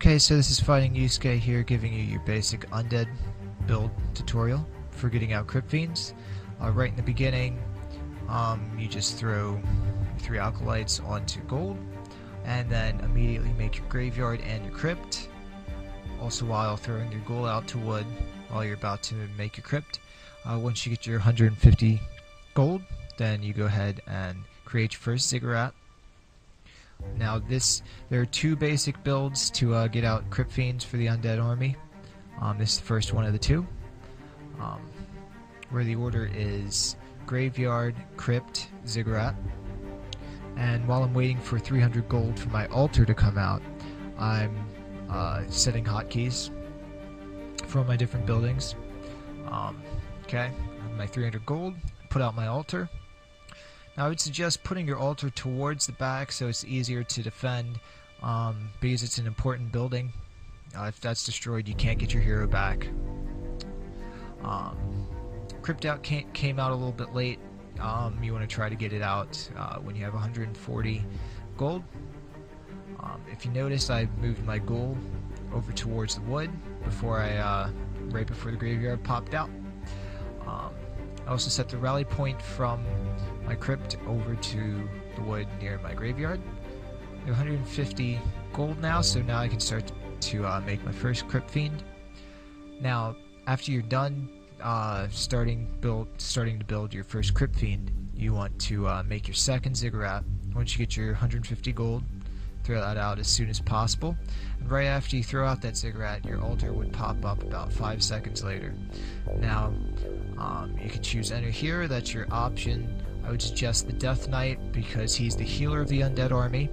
Okay, so this is Fightingsundeadstrat here, giving you your basic undead build tutorial for getting out crypt fiends. Right in the beginning, you just throw 3 alkalites onto gold, and then immediately make your graveyard and your crypt. Also, while throwing your gold out to wood while you're about to make your crypt. Once you get your 150 gold, then you go ahead and create your first ziggurat. Now there are 2 basic builds to get out crypt fiends for the undead army. This is the first one of the 2, where the order is graveyard, crypt, ziggurat. And while I'm waiting for 300 gold for my altar to come out, I'm setting hotkeys for all my different buildings. Okay, my 300 gold, put out my altar. Now I would suggest putting your altar towards the back so it's easier to defend, because it's an important building. If that's destroyed, you can't get your hero back. Crypt out came out a little bit late. You want to try to get it out when you have 140 gold. If you notice, I moved my gold over towards the wood before right before the graveyard popped out. I also set the rally point from my crypt over to the wood near my graveyard. I have 150 gold now, so now I can start to make my first crypt fiend. Now, after you're done starting to build your first crypt fiend, you want to make your second ziggurat. Once you get your 150 gold, throw that out as soon as possible. And right after you throw out that ziggurat, your altar would pop up about 5 seconds later. Now, you can choose enter here, that's your option. I would suggest the Death Knight because he's the healer of the undead army.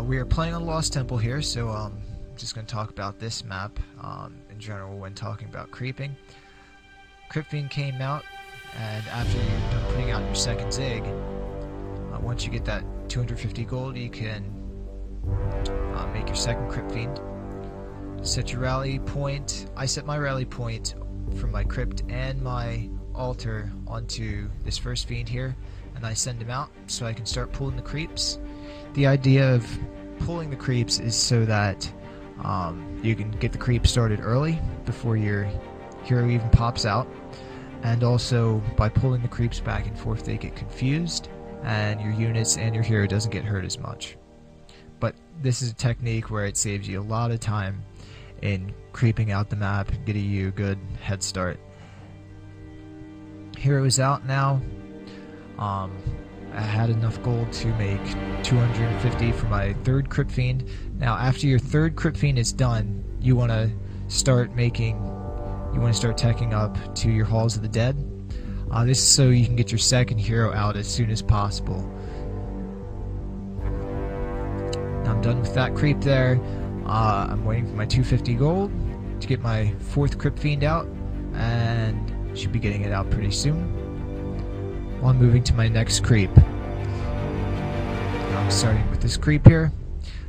We are playing on Lost Temple here, so I'm just going to talk about this map in general when talking about creeping. Crypt Fiend came out, and after you're done putting out your second zig, once you get that 250 gold, you can make your second Crypt Fiend. Set your rally point. I set my rally point from my crypt and my altar onto this first fiend here, and I send him out so I can start pulling the creeps. The idea of pulling the creeps is so that you can get the creep started early before your hero even pops out, and also by pulling the creeps back and forth they get confused and your units and your hero doesn't get hurt as much. But this is a technique where it saves you a lot of time in creeping out the map and getting you a good head start. Hero is out now. I had enough gold to make 250 for my third crypt fiend. Now after your third crypt fiend is done, you want to start teching up to your halls of the dead. This is so you can get your second hero out as soon as possible. Now I'm done with that creep there. I'm waiting for my 250 gold to get my 4th crypt fiend out, and should be getting it out pretty soon. While I'm moving to my next creep. I'm starting with this creep here.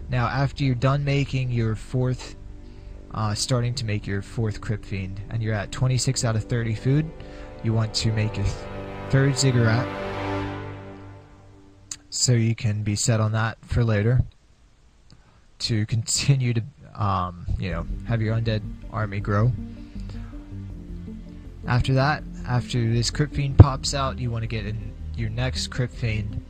Now after you're done making your 4th, starting to make your 4th crypt fiend, and you're at 26 out of 30 food, you want to make your 3rd ziggurat so you can be set on that for later to continue to have your undead army grow. After that, after this crypt fiend pops out, you want to get in your next crypt fiend.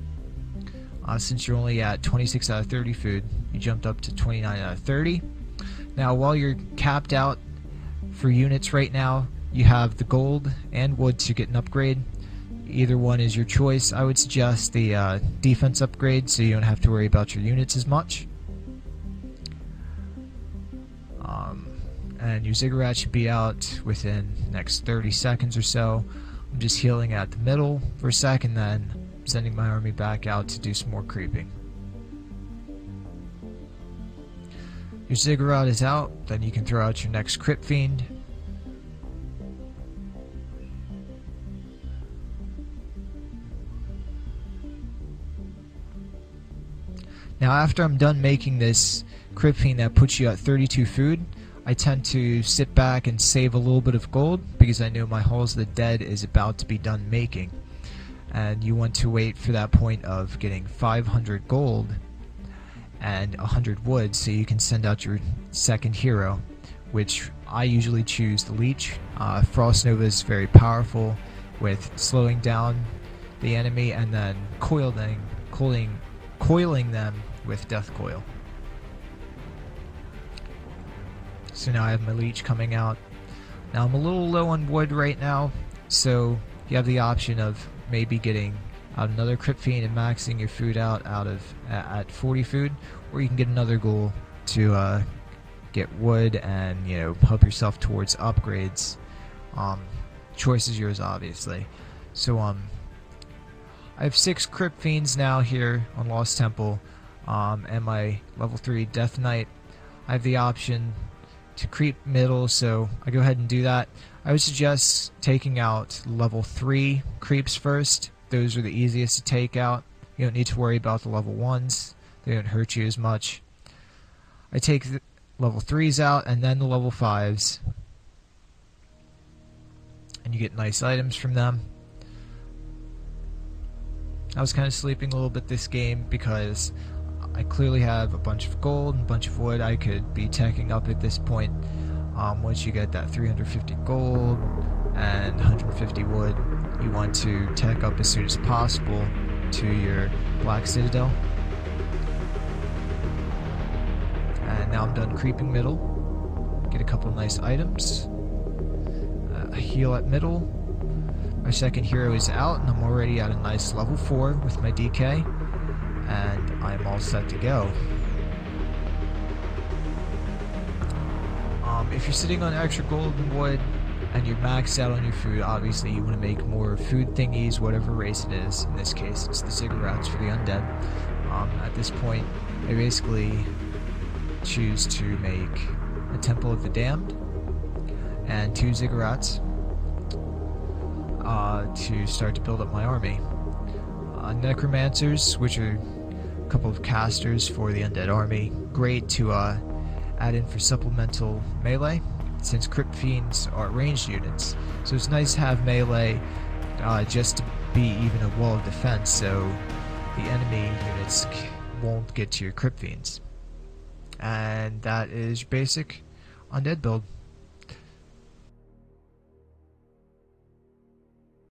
Since you're only at 26 out of 30 food, you jumped up to 29 out of 30. Now while you're capped out for units right now, you have the gold and wood to get an upgrade. Either one is your choice. I would suggest the defense upgrade so you don't have to worry about your units as much. And your ziggurat should be out within the next 30 seconds or so. I'm just healing at the middle for a second, then sending my army back out to do some more creeping. Your ziggurat is out, then you can throw out your next crypt fiend. Now after I'm done making this crypt fiend that puts you at 32 food, I tend to sit back and save a little bit of gold because I know my Halls of the Dead is about to be done making. And you want to wait for that point of getting 500 gold and 100 wood, so you can send out your second hero, which I usually choose the Leech. Frost Nova is very powerful with slowing down the enemy and then coiling them with Death Coil. So now I have my Leech coming out. Now I'm a little low on wood right now, so you have the option of maybe getting out another Crypt Fiend and maxing your food out at 40 food, or you can get another goal to get wood and, you know, help yourself towards upgrades. Choice is yours, obviously. So I have 6 Crypt Fiends now here on Lost Temple, and my level 3 Death Knight. I have the option to creep middle, so I go ahead and do that. I would suggest taking out level 3 creeps first. Those are the easiest to take out. You don't need to worry about the level 1s. They don't hurt you as much. I take the level 3s out and then the level 5s. And you get nice items from them. I was kind of sleeping a little bit this game because I clearly have a bunch of gold and a bunch of wood I could be teching up at this point. Once you get that 350 gold and 150 wood, you want to tech up as soon as possible to your Black Citadel. And now I'm done creeping middle. Get a couple nice items. Heal at middle. My second hero is out and I'm already at a nice level 4 with my DK. And I'm all set to go. If you're sitting on extra gold and wood and you're maxed out on your food, obviously you want to make more food thingies, whatever race it is. In this case, it's the ziggurats for the undead. At this point, I basically choose to make a Temple of the Damned and 2 ziggurats to start to build up my army. Necromancers, which are a couple of casters for the undead army, great to add in for supplemental melee, since Crypt Fiends are ranged units. So it's nice to have melee just to be even a wall of defense, so the enemy units won't get to your Crypt Fiends. And that is your basic undead build.